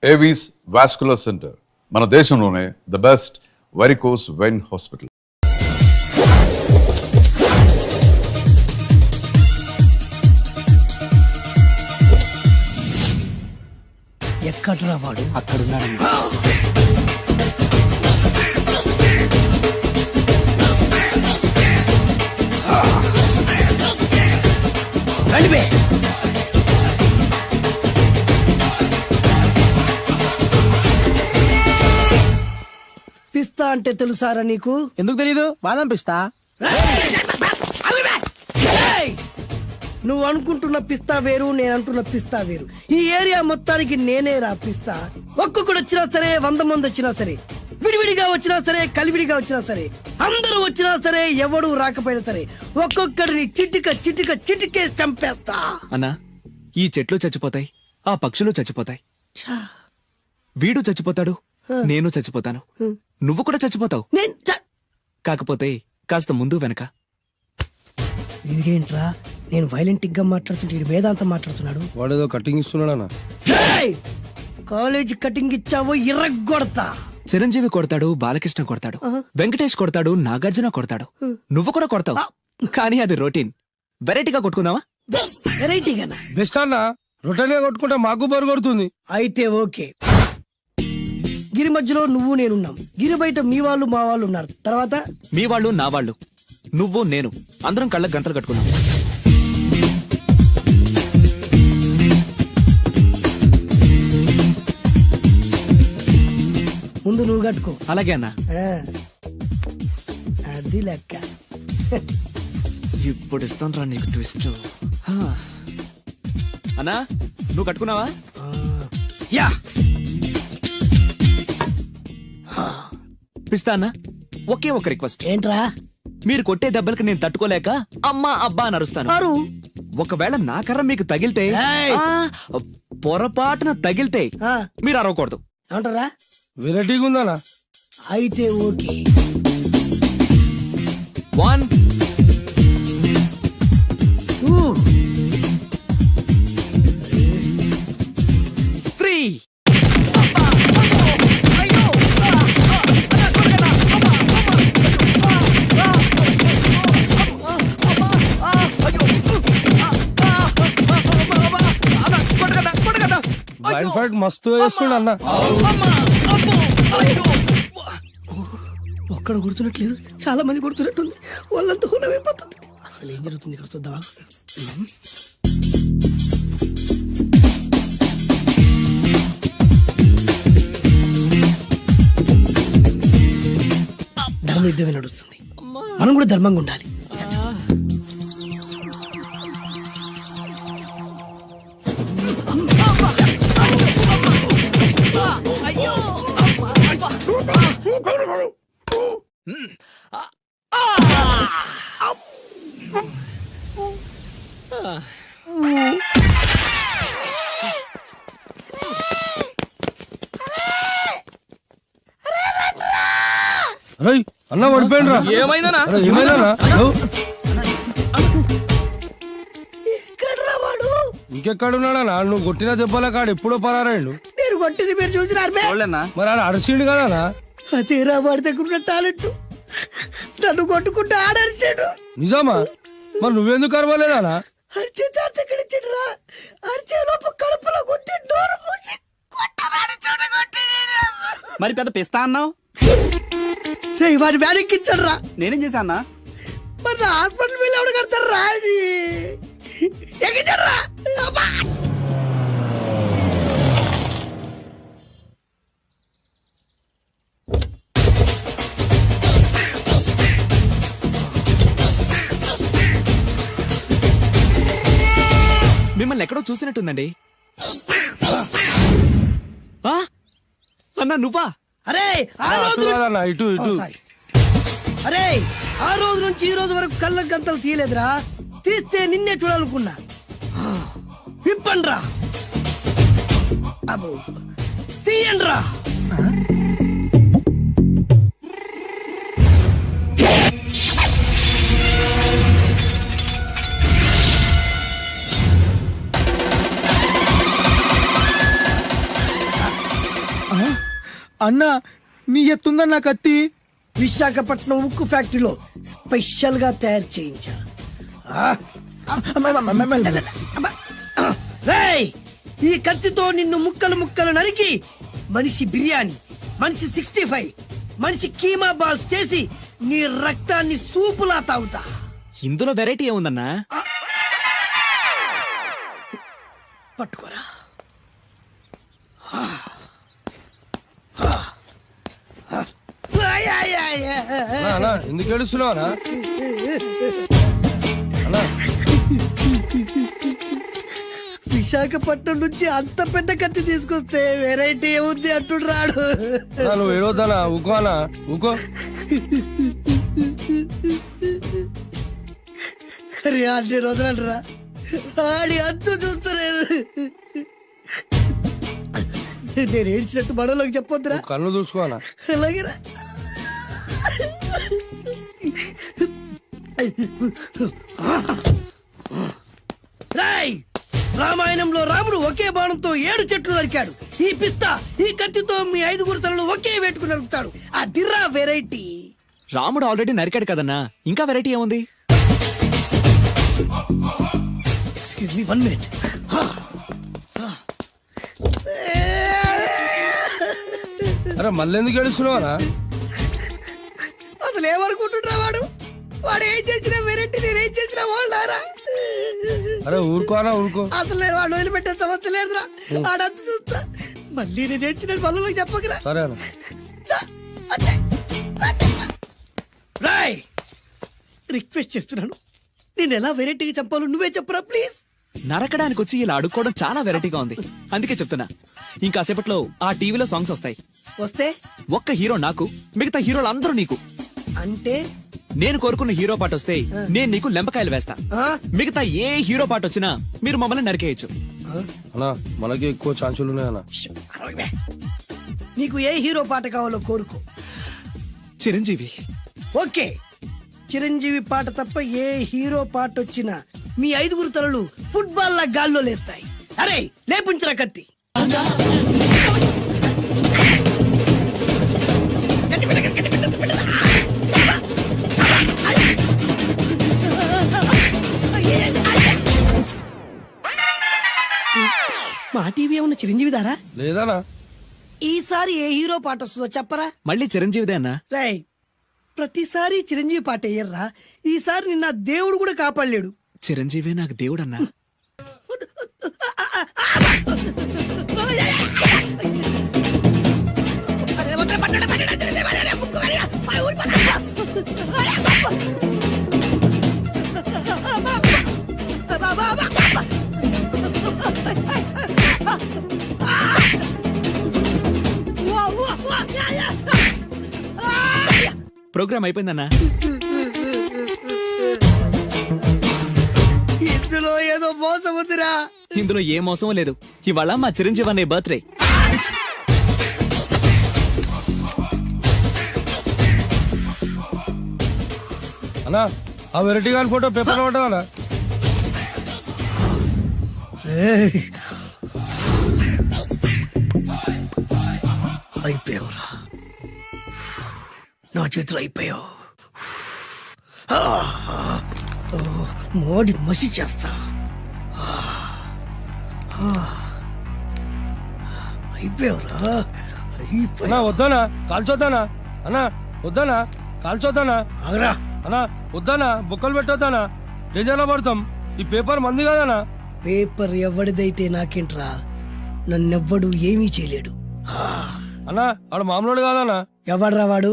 Avis vascular centre మన దేశంలోనే the best varicose vein hospital. ఎక్కడ్రా వాడు? అక్కడున్నాడు. రండి. పిస్తా అంటే తెలుసారా నీకు? ఎందుకు తెలీదు? బాదం పిస్తా. నువ్వు అనుకుంటున్న పిస్తా వేరు, నేను అంటున్న పిస్తా వేరు. ఈ ఏరియా మొత్తానికి నేనే రా పిస్తా. ఒక్కొక్కడు వచ్చినా సరే, 100 మంది వచ్చినా సరే, విడివిడిగా వచ్చినా సరే, కలివిడిగా వచ్చినా సరే, అందరూ వచ్చినా సరే, ఎవడు రాకపోయినా సరే, ఒక్కొక్కడిని చిటికేసి చంపేస్తా. అన్నా, ఈ చెట్లు చచ్చిపోతాయి, ఆ పక్షులు చచ్చిపోతాయి, వీడు చచ్చిపోతాడు, నేను చచ్చిపోతాను, నువ్వు కూడా చచ్చిపోతావు. కాకపోతే కాస్త ముందు వెనక. ఇదేంట్రా, నేను వైలెంటిక్ గా మాట్లాడుతుంటే వేదాంతం మాట్లాడుతున్నాడు. వాడేదో కటింగ్ ఇస్తున్నాడా? కాలేజ్ కటింగ్ ఇచ్చావో ఇర్రగొడతా. చిరంజీవి కొడతాడు, బాలకృష్ణ కొడతాడు, వెంకటేష్ కొడతాడు, నాగార్జున కొడతాడు, నువ్వు కూడా కొడతావు. కానీ అది రొటీన్. వెరైటీగా కొట్టుకుందావా? వెరైటీగానా? బెస్ట్ అన్న, రొటనే కొట్టుకుంటే మాకు బరు కొడుతుంది. అయితే ఓకే. గిరి మధ్యలో నువ్వు నేనున్నాం. గిరి బయట మీ వాళ్ళు మా వాళ్ళు ఉన్నారు. తర్వాత మీ వాళ్ళు నా వాళ్ళు, నువ్వు నేను, అందరం కళ్ళకు గంతలు కట్టుకున్నాం. ముందు నువ్వు కట్టుకో. అలాగే అన్నా. అది లెక్క. ఇప్పుడు ఇస్తాను రా నీకు ట్విస్ట్. అన్నా, నువ్వు కట్టుకున్నావా? యా. పిస్తా అన్నా, ఒకే ఒక రిక్వెస్ట్. ఏంట్రా? మీరు కొట్టే దెబ్బలకి నేను తట్టుకోలేక అమ్మా అబ్బా అని అరుస్తాను. ఒకవేళ నా కర్ర మీకు తగిలితే, పొరపాటున తగిలితే మీరు అరవకూడదు. ఏమంటారా? వెరైటీగా ఉందనా? అయితే ఓకే. 1 2 3. లైన్ ఫైట్ మస్తు వేస్తుండ అన్న. ఒక్కడు గుర్తున్నట్లేదు, చాలా మంది గుర్తున్నట్టుంది. వాళ్ళంతా హులమైపోతుంది. అసలు ఏం జరుగుతుంది ఇక్కడ చూద్దామా? ధర్మ యుద్ధమే నడుస్తుంది. మనం కూడా ధర్మంగా ఉండాలి. అన్న పడిపోయినరా? ఏమైందనా? ఏమైందనా? ఇంకెక్కడున్నాడనా? నువ్వు కొట్టిన దెబ్బల కాడు ఎప్పుడో పరారాడు. నేను కొట్టింది మీరు చూసినారు. మరి ఆడ అరిసిండు కదనా? అదేరా వాడి దగ్గర ఉన్న టాలెంట్. నన్ను కొట్టుకుంటూ ఆడరిచాడు. నిజమా? మరి నువ్వెందుకు అరవలేదానా? అరిచే ఛాన్స్ ఎక్కడ ఇచ్చాడురా? అరిచే లోపు కడుపులో కొట్టి నోరు మూసి కొట్టరాడు చోట కొట్టి. మరి పెద్ద పిస్తా అన్నావు. వాడి వ్యాధికి ఇచ్చాడు రా. నేనేం చేశానా? మరి హాస్పిటల్ వెళ్ళి ఎవడు కడతారు రా? ఎక్కించాడు రా. మిమ్మల్ని ఎక్కడో చూసినట్టుందండి. అన్నా నువ్వా? అరే ఆ రోజు ఇటు ఇటు. అరే ఆ రోజు నుంచి ఈ రోజు వరకు కళ్ళ గంతలు తీయలేదురా. తీస్తే నిన్నే చూడాలనుకున్నా. విప్పండ్రా. అబ్బో తీయండ్రా. అన్నా నీ ఎత్తుందన్న కత్తి. విశాఖపట్నం ఉక్కు ఫ్యాక్టరీలో స్పెషల్ గా తయారు చేయించా. రేయ్, ఈ కత్తితో నిన్ను ముక్కలు ముక్కలు నరికి మనిషి బిర్యానీ, మనిషి 65, మనిషి కీమా బాల్స్ చేసి నీ రక్తాన్ని సూపులా తాగుతా. ఇందులో వెరైటీ ఏముందన్నా? పట్టుకోరా. అన్నా ఎందుకు ఏడుస్తున్నావు అన్నా? అన్నా విశాఖపట్నం నుంచి అంత పెద్ద కత్తి తీసుకొస్తే వెరైటీ ఏముంది అంటుడు రాడు. అన్నా, నువ్వు ఏడవద్దనా, ఊకో అన్నా, ఊకో. అరే అన్ని రోజులంటరా ఆడి అంతు చూస్తలేదు. నేను ఏడ్చినట్టు మనలోకి చెప్పొద్దురా. నువ్వు కన్ను చూసుకో అన్నా. అలాగేరా. రాయ్, రామాయణంలో రాముడు ఒకే బాణంతో 7 చెట్లు నరికాడు. ఈ పిస్తా ఈ కత్తితో మీ 5 తలలు ఒకే వేటుకు నరుకుతాడు. ఆ దిర్రా వెరైటీ. రాముడు ఆల్రెడీ నరికాడు కదన్నా, ఇంకా వెరైటీ ఏముంది? Excuse me 1 minute. అరే మళ్ళీ ఎందుకు ఏడుస్తున్నావు అన్నా? అసలు ఏమనుకుంటుంటా వాడు? వాడు ఏం చేసిన వెరైటీ, నేనేం చేసిన వాళ్ళారా? అరే ఊరుకో అన్నా, ఊరుకో. అసలు నేను వాడు వదిలిపెట్టే సమస్య లేదురా. ఆడంత చూస్తా. మళ్ళీ నేను ఏడ్చిన పనులకు చెప్పకరా. సరే అన్న. రాయ్, రిక్వెస్ట్ చేస్తున్నాను, నేను ఎలా వెరైటీగా చంపాలో నువ్వే చెప్పరా ప్లీజ్. నరకడానికి వచ్చి ఇలా అడుక్కోవడం చాలా వెరైటీగా ఉంది, అందుకే చెప్తున్నా. ఇంకాసేపట్లో ఆ టీవీలో సాంగ్స్ వస్తాయి. వస్తే ఒక్క హీరో నాకు, మిగతా హీరోలు అందరూ నీకు. అంటే నేను కోరుకున్న హీరో పాట వస్తే నేను నీకు లెంపకాయలు వేస్తా. ఆ? మిగతా ఏ హీరో పాట వచ్చినా మీరు మమ్మల్ని నరికేయచ్చు. అన్నా మనకి ఎక్కువ ఛాన్సులు ఉన్నాయి అన్న. అరవై. నీకు ఏ హీరో పాట కావాలో కోరుకో. చిరంజీవి. ఓకే, చిరంజీవి పాట తప్ప ఏ హీరో పాట వచ్చినా మీ 5 తలలు ఫుట్బాల్ లా గాల్లో లేస్తాయి. అరే లేపుంచరా కత్తి. మా టీవీ ఏమన్నా చిరంజీవి దారా? లేదనా? ఈసారి ఏ హీరో పాట వస్తుందో చెప్పరా. మళ్ళీ చిరంజీవిదే అన్నా. రై, ప్రతిసారి చిరంజీవి పాట వేయర్రా. ఈసారి నిన్న దేవుడు కూడా కాపాడలేడు. చిరంజీవే నాకు దేవుడన్నా. ప్రోగ్రామ్ అయిపోయిందన్నా. ఇందులో ఏదో మోసం ఉందిరా. ఇందులో ఏ మోసం లేదు. ఇవాళ మా చిరంజీవి అనే బర్త్డే. అన్నా ఆ వెరైటీ గాని ఫోటో పేపర్ పడ్డా? అయిపోయావురా, నా చేతులు అయిపోయావు. మోడి మసి చేస్తా. అయిపోయావురా, అయిపోయా. అన్నా వద్దానా, కాల్చొద్దానా? అన్నా వద్దానా, కాల్చొద్దానా? ఆగరా. అన్నా వద్దానా, బుక్కలు పెట్టొద్దానా? డేంజర్లో పడతాం. ఈ పేపర్ మంది కాదనా? పేపర్ ఎవడిదైతే నాకేంట్రా, నన్నెవ్వడు ఏమీ చేయలేడు. అన్నా ఆడు మామూలు కాదనా? ఎవడ్రా వాడు?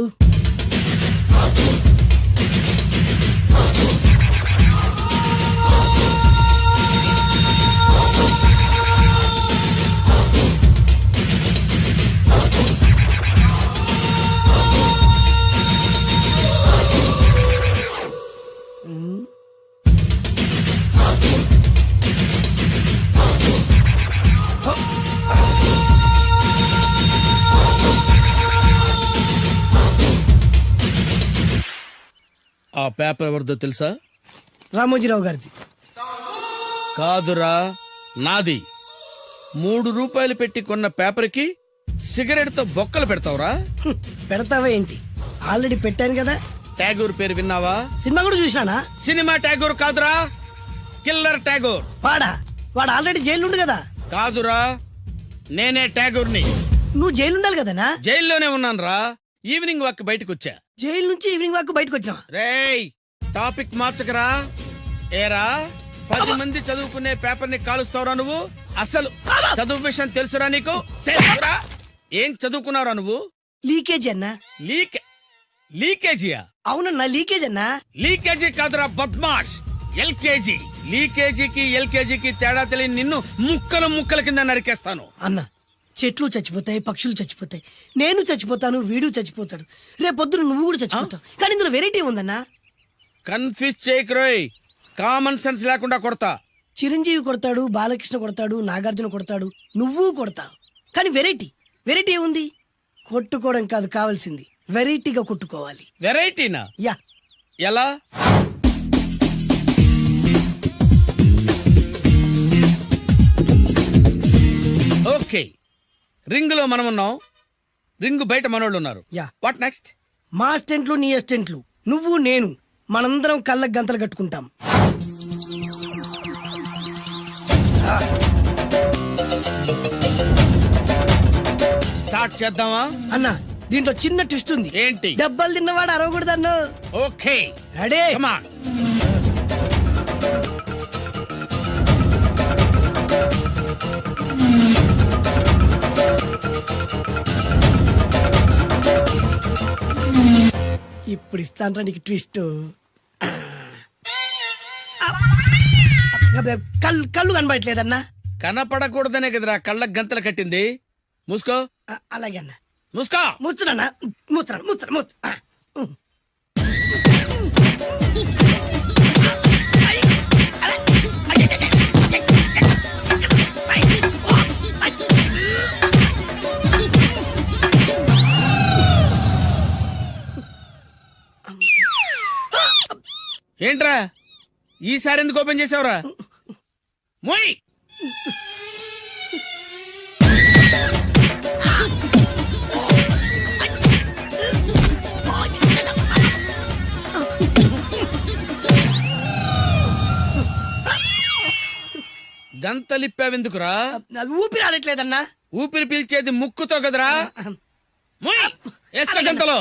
ఆ పేపర్ ఎవరిదో తెలుసా? రామోజీరావు గారిది. కాదురా, నాది. 3 రూపాయలు పెట్టి కొన్న పేపర్కి సిగరెట్ తో బొక్కలు పెడతావురా? పెడతావా ఏంటి? ఆల్రెడీ పెట్టాను కదా. ట్యాగూర్ పేరు విన్నావా? సినిమా కూడా చూసినానా? సినిమా ట్యాగూర్ కాదురా, కిల్లర్ ట్యాగూర్. వాడు ఆల్రెడీ జైలు ఉండు కదా. కాదురా, నేనే ట్యాగూర్ని. నువ్వు జైలు ఉండాలి కదనా? జైల్లోనే ఉన్నాను రా. ఈవినింగ్ వాక్ బయటకు వచ్చా. జైలు నుంచి ఈవినింగ్ వాక్ బయటకు వచ్చావా? రేయ్, టాపిక్ మార్చకరా. ఏరా, 10 మంది చదువుకునే పేపర్ ని కాలుస్తావురా నువ్వు? అసలు చదువు విషయం తెలుసురా నీకు? తెలుసురా? ఏం చదువుకున్నావురా నువ్వు? లీకేజ్ అన్నా. లీకేజీయా? అవునన్నా, లీకేజ్ అన్నా. లీకేజీ కాదురా బద్మాష్, ఎల్కేజీ. లీకేజీకి ఎల్కేజీకి తేడా తెలియని నిన్ను ముక్కలు ముక్కల కింద నరికేస్తాను. అన్న, చెట్లు చచ్చిపోతాయి, పక్షులు చచ్చిపోతాయి, నేను చచ్చిపోతాను, వీడు చచ్చిపోతాడు, రేపొద్దున నువ్వు కూడా చచ్చిపోతావు. కానీ ఇందులో వెరైటీ ఉందన్నా. కన్ఫ్యూజ్ చేయకురోయ్, కామన్ సెన్స్ లేకుండా కొడతా. చిరంజీవి కొడతాడు, బాలకృష్ణ కొడతాడు, నాగార్జున కొడతాడు, నువ్వు కొడతావు. కానీ వెరైటీ ఉంది. కొట్టుకోవడం కాదు కావాల్సింది, వెరైటీగా కొట్టుకోవాలి. వెరైటీనా? యా. ఎలా? ఓకే, రింగ్ లో మనం ఉన్నాం, రింగ్ బయట మనోళ్ళు ఉన్నారు. యా. What next? మా అసిస్టెంట్లు, నీ అసిస్టెంట్లు, నువ్వు నేను, మనందరం కళ్ళకు గంతలు కట్టుకుంటాం. స్టార్ట్ చేద్దామా? అన్న, దీంట్లో చిన్న ట్విస్ట్ ఉంది. ఏంటి? దెబ్బలు తిన్నవాడు అరవకూడదన్ను. Okay, ready? Come on. ఇప్పుడు ఇస్తాను నీకు ట్విస్ట్. కళ్ళు కనబడట్లేదన్నా. కనపడకూడదనే కదరా కళ్ళకు గంతలు కట్టింది. మూసుకో. అలాగే అన్న. మూసుకో. ముచ్చునన్నా, ముచ్చరా. ఏంట్రా ఈసారి ఎందుకు ఓపెన్ చేసావురా? మోయ్. గంతలిప్పావెందుకురా? ఊపిరి ఆడట్లేదన్నా. ఊపిరి పీల్చేది ముక్కుతో కదరా. మోయ్, వేసుకో గంతలో.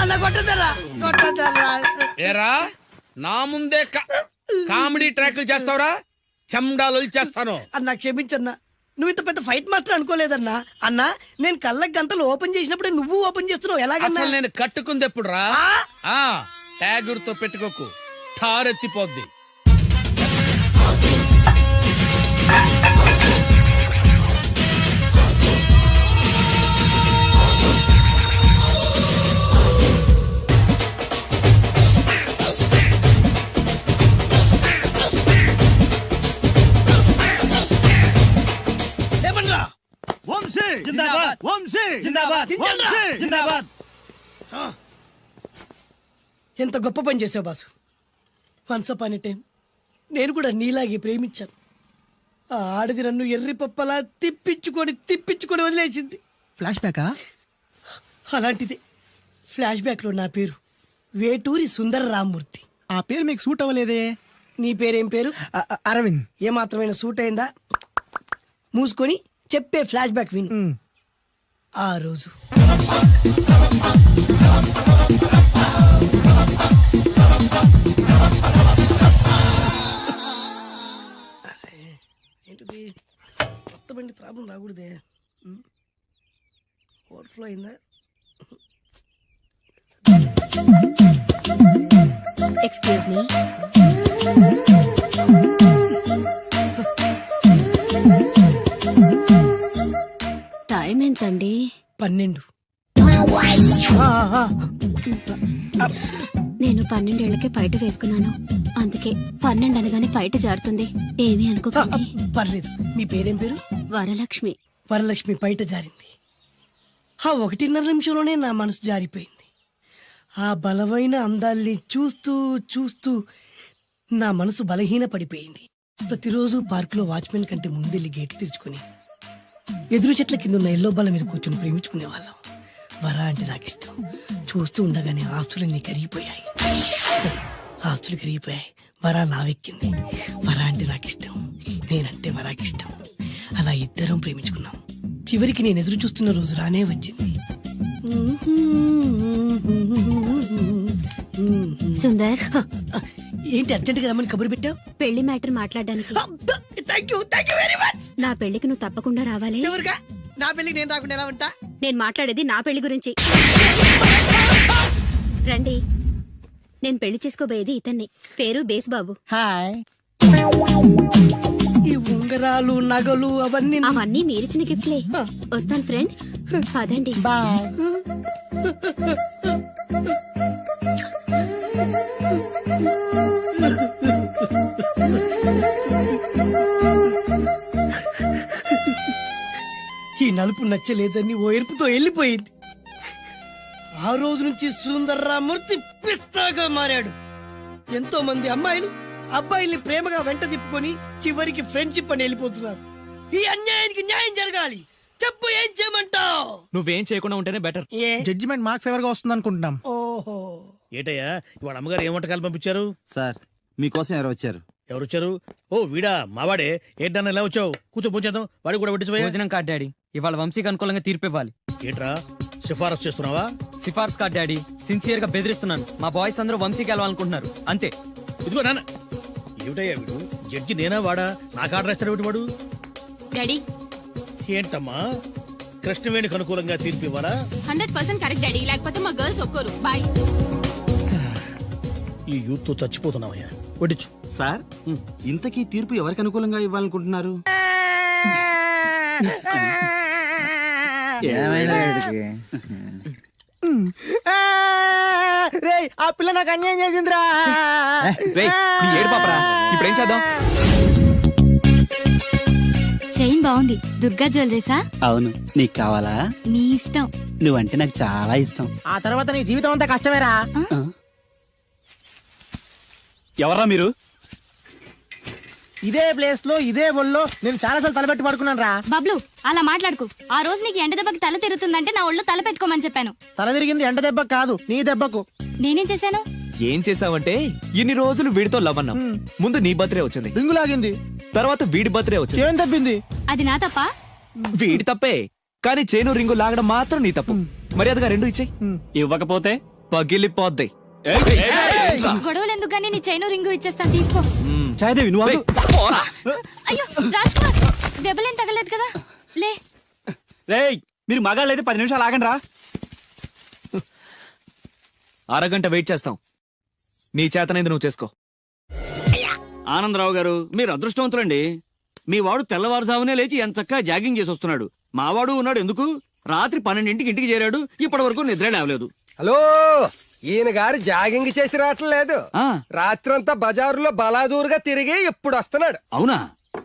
అన్న కొట్టదరా. ఏరా, నా ముందే కామెడీ ట్రాక్లు చేస్తావురా? చెమ్డాలు చేస్తాను. అన్నా క్షమించన్నా, నువ్వు ఇంత పెద్ద ఫైట్ మాస్టర్ అనుకోలేదన్నా. అన్నా, నేను కళ్ళకి గంతలు ఓపెన్ చేసినప్పుడే నువ్వు ఓపెన్ చేస్తున్నావు, ఎలాగన్నా? అసలు నేను కట్టుకుంది ఎప్పుడు రా? ట్యాగూర్ తో పెట్టుకోకు, ఠారెత్తిపోద్ది. ఎంత గొప్ప పని చేసావు boss. Once upon a time నేను కూడా నీలాగే ప్రేమించాను. ఆ ఆడది నన్ను ఎర్రి పప్పలా తిప్పించుకొని వదిలేసింది. ఫ్లాష్ బ్యాకా? అలాంటిది ఫ్లాష్ బ్యాక్ లో నా పేరు వేటూరి సుందర రామ్మూర్తి. ఆ పేరు మీకు సూట్ అవ్వలేదే. నీ పేరేం పేరు? అరవింద్. ఏమాత్రమైన సూట్ అయిందా? మూసుకొని చెప్పే ఫ్లాష్ బ్యాక్ విను. ఆ రోజు ఏంటిది? కొత్త బండి ప్రాబ్లం రాకూడదే. ఓవర్ఫ్లో అయిందా? Excuse me. టైం ఎంతండి? 12. నేను 12 ఏళ్లకే పైట వేసుకున్నాను, అందుకే 12 అనగానే పైట జారుతుంది. ఏమీ అనుకోకండి. పర్లేదు. మీ పేరేం పేరు? వరలక్ష్మి. వరలక్ష్మి పైట జారింది. ఆ 1.5 నిమిషంలోనే నా మనసు జారిపోయింది. ఆ బలమైన అందాల్ని చూస్తూ చూస్తూ నా మనసు బలహీన పడిపోయింది. ప్రతిరోజు పార్కులో వాచ్మెన్ కంటే ముందెళ్ళి గేట్లు తెరుచుకొని ఎదురు చెట్ల కింద ఉన్న ఎల్లో బాల మీద కూర్చొని ప్రేమించుకునే వాళ్ళం. వరా అంటే నాకు ఇష్టం. చూస్తూ ఉండగానే ఆస్తులన్నీ కరిగిపోయాయి. ఆస్తులు కరిగిపోయాయి. వరా లావెక్కింది. వరా అంటే నాకు ఇష్టం, నేనంటే వరాకి ఇష్టం. అలా ఇద్దరం ప్రేమించుకున్నాం. చివరికి నేను ఎదురు చూస్తున్న రోజు రానే వచ్చింది. సుందర్, ఏంటి అర్జెంట్గా రమ్మని కబురు పెట్టావు? పెళ్లి మ్యాటర్ మాట్లాడడానికి. Thank you very much. నా పెళ్లికి నువ్వు తప్పకుండా రావాలి. ఎవరుగా? నా పెళ్ళికి నేను రాకుండా ఎలా ఉంటా? నేను మాట్లాడేది నా పెళ్లి గురించి. రండి, నేను పెళ్లి చేసుకోబోయేది ఇతన్ని. పేరు బేస్బాబు. హాయ్. ఈ ఉంగరాలు నగలు అవన్నీ అవన్నీ మీరిచ్చిన గిఫ్ట్లే. వస్తాను ఫ్రెండ్, పదండి. బాయ్. ఈ నలుపు నచ్చలేదని ఓ ఎరుపుతో వెళ్ళిపోయింది. ఆ రోజు నుంచి సుందర్రామూర్తి పిస్తాగా మారాడు. ఎంతో మంది అమ్మాయిలు అబ్బాయిల్ని ప్రేమగా వెంట తిప్పుకొని చివరికి ఫ్రెండ్షిప్ అని వెళ్ళిపోతున్నారు. ఈ అన్యాయానికి న్యాయం జరగాలి. చెప్పు, ఏం చేయమంటావు? నువ్వేం చేయకుండా ఉంటేనే బెటర్. ఏ? జడ్జిమెంట్ మాకు ఫేవర్ గా వస్తుంది అనుకుంటున్నాం. ఓహో, ఏటయ్యా ఇవాళ అమ్మగారు ఏం వంటకాలు పంపించారు? సార్ మీకోసం ఎవరు వచ్చారు? ఎవరు వచ్చారు? ఓ వీడా, మావాడే. ఏంటన్నా ఇలా వచ్చావు? కూర్చో, పూచేద్దాం. వాడికి కూడా పెట్టించబోయా. భోజనం కార్డ్ డాడీ, ఇవాళ వంశీకి అనుకూలంగా తీర్పు ఇవ్వాలి. ఏంట్రా సిఫారసు చేస్తున్నావా? సిఫార్స్ కార్డ్ డాడీ, సిన్సియర్ గా బెదిరిస్తున్నాను. మా బాయ్స్ అందరూ వంశీకి వెళ్ళాలనుకుంటున్నారు, అంతే. ఇదిగో నాన్న. ఏమిటయ్యా వీడు? జడ్జి నేనా వాడా? నాకు ఆర్డర్ ఇస్తాడు వాడు. డాడీ, ఏంటమ్మా కృష్ణవేణికి అనుకూలంగా తీర్పు ఇవ్వాలా? 100% కరెక్ట్ డాడీ, లేకపోతే మా గర్ల్స్ ఒక్కరు. బాయ్. ఈ యూత్ తో చచ్చిపోతున్నావయ్యా. వడ్డించు. సార్ ఇంతకీ తీర్పు ఎవరికి అనుకూలంగా ఇవ్వాలనుకుంటున్నారు? రేయ్, ఆ పిల్ల నాకు అన్యాయం చేసిందిరా. రేయ్, నీ ఏడు పాపరా. ఇప్పుడేం చేద్దాం? చైన్ బాగుంది. దుర్గా జ్యువెలరీసా? అవును, నీకు కావాలా? నీ ఇష్టం. నువ్వంటే నాకు చాలా ఇష్టం. ఆ తర్వాత నీ జీవితం అంతా కష్టమేరా. ఎవర్రా మీరు? ఇదే ప్లేస్ లో ఇదే ఒళ్ళో నేను చాలాసార్లు తలపెట్టి పడుకున్నాను రా. బబ్లు, అలా మాట్లాడుకు. ఆ రోజు నీకు ఎండ దెబ్బకి తల తిరుగుతుందంటే నా ఒళ్ళు తల పెట్టుకోమని చెప్పాను. తల తిరిగింది ఎండ దెబ్బకు కాదు, నీ దెబ్బకు. నేనేం చేశాను? ఏం చేసావంటే ఇన్ని రోజులు వీడితో లవ్ అన్నాం. ముందు నీ బర్త్డే వచ్చింది, రింగు లాగింది, తర్వాత వీడి బర్త్డే వచ్చింది. చేను తప్పింది. అది నా తప్ప? వీడి తప్పే, కానీ చేను రింగు లాగడం మాత్రం నీ తప్పు. మర్యాదగా రెండు ఇచ్చేయి. ఇవ్వకపోతే పగిలిపోద్ది. గొడవలు ఎందుకు గానీ నీ చైను రింగు ఇచ్చేస్తాను, తీసుకో. చాయదేవి నువ్వు ఆగు. అయ్యో రాజ్ కుమార్, దెబ్బలేం తగలేదు కదా? లే. రేయ్, మీరు మగాళ్ళైతే 10 నిమిషాలు ఆగండి రా. అరగంట వెయిట్ చేస్తాం. నీ చేతనైంది నువ్వు చేసుకో. ఆనందరావు గారు, మీరు అదృష్టవంతులండి. మీ వాడు తెల్లవారుజామునే లేచి ఎంచక్కా జాగింగ్ చేసి వస్తున్నాడు. మావాడు ఉన్నాడు ఎందుకు? రాత్రి 12ంటికి ఇంటికి చేరాడు, ఇప్పటి వరకు నిద్ర లేవలేదు. హలో, ఈయన గారు జాగింగ్ చేసి రావట్లేదు. ఆ, రాత్రంతా బజారులో బలాదూరుగా తిరిగి ఇప్పుడు వస్తున్నాడు. అవునా?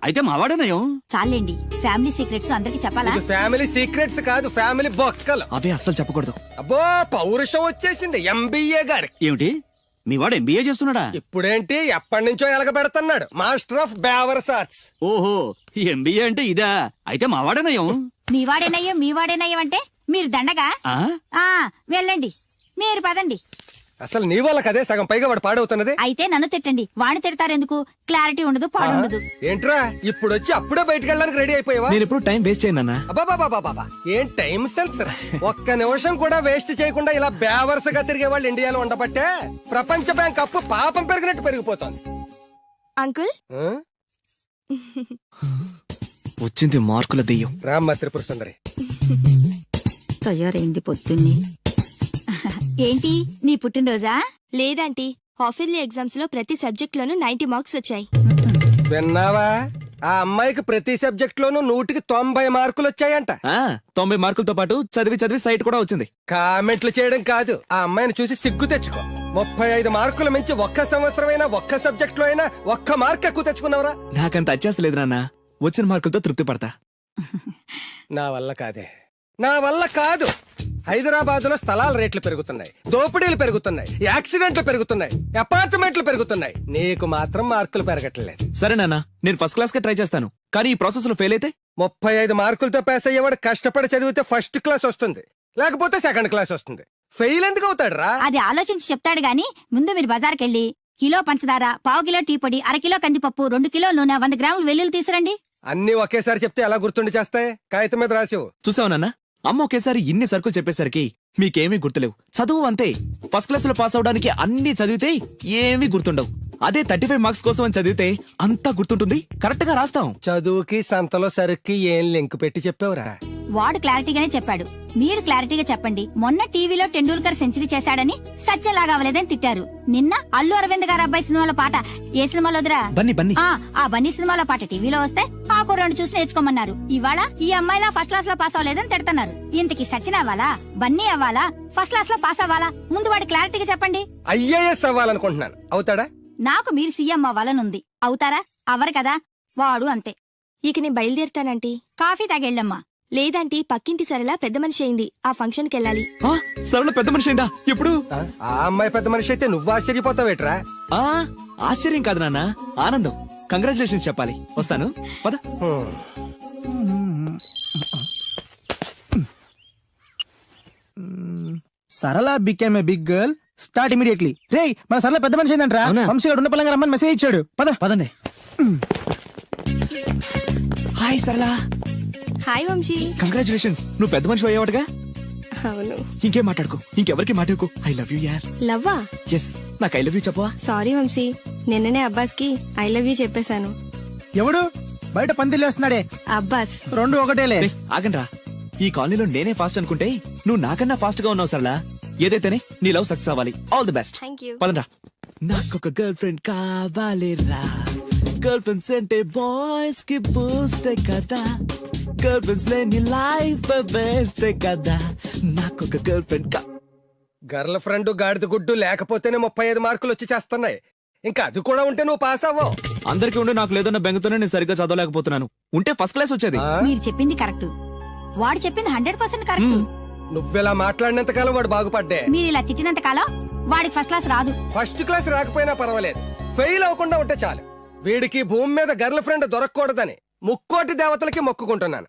అయితే మావాడేనయం. చాలండి, ఫ్యామిలీ సీక్రెట్స్ అందరికి చెప్పాలా? ఇది ఫ్యామిలీ సీక్రెట్స్ కాదు, ఫ్యామిలీ బొక్కలు. అవే అస్సలు చెప్పకూడదు. అబ్బో, పౌరుషం వచ్చేసింది ఎంబీఏ గారి. ఏమిటి? మీ వాడు ఎంబీఏ చేస్తున్నాడా? ఇప్పుడేంటి, ఎప్పటి నుంచో ఎలగబెడుతున్నాడు. మాస్టర్ ఆఫ్ బేవర్స్ ఆర్ట్స్. ఓహో, ఎంబీఏ అంటే ఇదా? అయితే మావాడేనయం. మీవాడేనయ్యం అంటే మీరు దండగా. వెళ్ళండి, మీరు పదండి. అసలు నీ వల్ల కదే సగం పైగా వాడు పాడవుతున్నది. అయితే నన్ను తిట్టండి, వాణ్ణి తిడతారెందుకు? క్లారిటీ ఉండదు, పాడుండదు. ఏంట్రా ఇప్పుడు వచ్చి అప్పుడే బయటకు వెళ్ళడానికి రెడీ అయిపోయావా? నేను ఎప్పుడు టైం వేస్ట్ చేయను అన్నా. అబాబాబాబాబా, ఏం టైం సెన్స్ రా. ఒక్క నిమిషం కూడా వేస్ట్ చేయకుండా ఇలా బేవర్సగా తిరిగే వాళ్ళు ఇండియాలో ఉండబట్టే ప్రపంచ బ్యాంక్ అప్పు పాపం పెరిగినట్టు పెరిగిపోతుంది. అంకుల్, ఆ? వచ్చింది మార్కుల దెయ్యం. రామ్మ త్రిపుర సుందరి. తయారైంది పొద్దున్నే. ఏంటి, నీ పుట్టినరోజా? లేదంటీ, హాఫిల్లీ ఎగ్జామ్స్ లో ప్రతి సబ్జెక్ట్ లోనూ 90 మార్క్స్ వచ్చాయి. విన్నావా? ఆ అమ్మాయికి ప్రతి సబ్జెక్ట్ లోనూ 100కి 90 మార్కులు వచ్చాయంట. 90 మార్కులతో పాటు చదివి చదివి సైట్ కూడా వచ్చింది. కామెంట్లు చేయడం కాదు, ఆ అమ్మాయిని చూసి సిగ్గు తెచ్చుకో. 35 మార్కులు మించి ఒక్క సంవత్సరమైనా ఒక్క సబ్జెక్ట్ లో అయినా ఒక్క మార్క్ ఎక్కువ తెచ్చుకున్నావురా? నాకంత అత్యాస లేదు నాన్న, వచ్చిన మార్కులతో తృప్తి పడతా. నా వల్ల కాదే, నా వల్ల కాదు. హైదరాబాద్ లో స్థలాల రేట్లు పెరుగుతున్నాయి, దోపిడీలు పెరుగుతున్నాయి, యాక్సిడెంట్లు పెరుగుతున్నాయి, అపార్ట్మెంట్లు పెరుగుతున్నాయి. నీకు మాత్రం మార్కులు పెరగట్లేదు. సరే నాన్న, నేను ఫస్ట్ క్లాస్ కే ట్రై చేస్తాను, కానీ ఈ ప్రాసెస్ లో ఫెయిల్ అయితే 35 మార్కులతో పాస్ అయ్యేవాడు కష్టపడి చదివితే ఫస్ట్ క్లాస్ వస్తుంది, లేకపోతే సెకండ్ క్లాస్ వస్తుంది. ఫెయిల్ ఎందుకు అవుతాడు రా? అది ఆలోచించి చెప్తాడు గాని ముందు మీరు బజార్కెళ్ళి కిలో పంచదార, పావు కిలో టీ పొడి, అరకిలో కందిపప్పు, 2 కిలో నూనె, 100 గ్రాములు వెల్లుల్లి తీసురండి. అన్ని ఒకేసారి చెప్తే ఎలా గుర్తుండి చేస్తాయి? కాగితం మీద రాసివు. చూసావు నాన్న, అమ్మ ఒకేసారి ఇన్ని సరుకులు చెప్పేసరికి మీకేమీ గుర్తులేవు. చదువు అంతే, ఫస్ట్ క్లాస్ లో పాస్ అవడానికి అన్ని చదివితే ఏమీ గుర్తుండవు. అదే 35 మార్క్స్ కోసం అని చదివితే అంతా గుర్తుంటుంది, కరెక్ట్ గా రాస్తాం. చదువుకి సంతలో సరుక్కి ఏం లింక్ పెట్టి చెప్పావురా? వాడు క్లారిటీగానే చెప్పాడు, మీరు క్లారిటీగా చెప్పండి. మొన్న టీవీలో టెండూల్కర్ సెంచరీ చేశాడని సత్యలాగా అవ్వలేదని తిట్టారు. నిన్న అల్లు అరవింద్ గారు అబ్బాయి సినిమాలో పాట ఏ సినిమాలో వదిరా? బన్నీ. ఆ బన్నీ సినిమాలో పాట టీవీలో వస్తే ఆ కుర్రాడు చూసి నేర్చుకోమన్నారు. ఇవాళ ఈ అమ్మాయిలా ఫస్ట్ క్లాస్ లో పాస్ అవ్వలేదని తిడుతున్నారు. ఇంతకి సచిన్ అవ్వాలా, బన్నీ అవ్వాలా, ఫస్ట్ క్లాస్ లో పాస్ అవ్వాలా? ముందు వాడు క్లారిటీగా చెప్పండి. ఐఏఎస్ అవ్వాలనుకుంటున్నాను. అవుతాడా? నాకు మీరు సీఎం అవ్వాలనుంది. అవుతారా? అవ్వరు కదా. వాడు అంతే. ఇక నేను బయలుదేరుతానంటీ. కాఫీ తాగెళ్ళమ్మా. లేదంటీ, పక్కింటి సరళ పెద్ద మనిషి అయింది, ఆ ఫంక్షన్ కి వెళ్ళాలి. సరళ పెద్ద మనిషి అయిందా? ఎప్పుడు? ఆ అమ్మాయి పెద్ద మనిషి అయితే నువ్వు ఆశ్చర్యపోతావేట్రా? ఆశ్చర్యం కాదు నాన్న, ఆనందం. కంగ్రాచులేషన్స్ చెప్పాలి. వస్తాను, పద. Sarala became a big girl, start immediately. రేయ్, మన సరళ పెద్ద మనిషి అయిందంట్రా. అవునా? వంశీ గారు ఉన్న పలంగా రమ్మని మెసేజ్ ఇచ్చాడు. పదండి. హాయ్ సరళ. హాయ్ వంశీ. కంగ్రాచులేషన్స్, నువ్వు పెద్ద మనిషి అయ్యేవాడుగా. అవును. ఇంకేం మాట్లాడుకో, ఇంకెవరికి మాట్లాడుకో. ఐ లవ్ యూ యార్. లవ్వా? ఎస్, నాకు ఐ లవ్ యూ చెప్పవా? సారీ వంశీ, నిన్ననే అబ్బాస్ కి ఐ లవ్ యూ చెప్పేశాను. ఎవడు బయట పందిలేస్తున్నాడే? అబ్బాస్. 2 ఒకటేలే. ఆగండ్రా, ఈ కాలనీలో నేనే ఫాస్ట్ అనుకుంటే నువ్వు నాకన్నా ఫాస్ట్ గా ఉన్నావు సరళ. ఏదైతేనే నీ లవ్ సక్సెస్ అవ్వాలి. All the best. Thank you. పదండ్రా. నాకొక గర్ల్ ఫ్రెండ్ కావాలిరా, గర్ల్ ఫ్రెండ్స్ అంటే బాయ్స్ కి బూస్ట్ కదా, గర్ల్ ఫ్రెండ్స్ లేని లైఫ్ బెస్ట్ కదా. నాకొక గర్ల్ ఫ్రెండ్ గర్ల్ ఫ్రెండ్ గాడిద గుడ్డు లేకపోతేనే 35 మార్కులు వచ్చి చేస్తున్నాయి. ఇంకా అది కూడా ఉంటే నువ్వు పాస్ అవ్వవు. అందరికీ ఉండి నాకు లేదన్న బెంగతోనే నేను సరిగ్గా చదవలేకపోతున్నాను. ఉంటే ఫస్ట్ క్లాస్ వచ్చేది. మీరు చెప్పింది కరెక్ట్, వాడు చెప్పింది 100% కరెక్ట్. నువ్వెలా మాట్లాడినంత కాలం వాడు బాగుపడ్డే. మీరు ఇలా తిట్టినంత కాలం వాడికి ఫస్ట్ క్లాస్ రాదు. ఫస్ట్ క్లాస్ రాకపోయినా పర్వాలేదు, ఫెయిల్ అవ్వకుండా ఉంటే చాలు. వీడికి భూమి మీద గర్ల్ ఫ్రెండ్ దొరకకూడదని ముక్కోటి దేవతలకి మొక్కుకుంటున్నాను.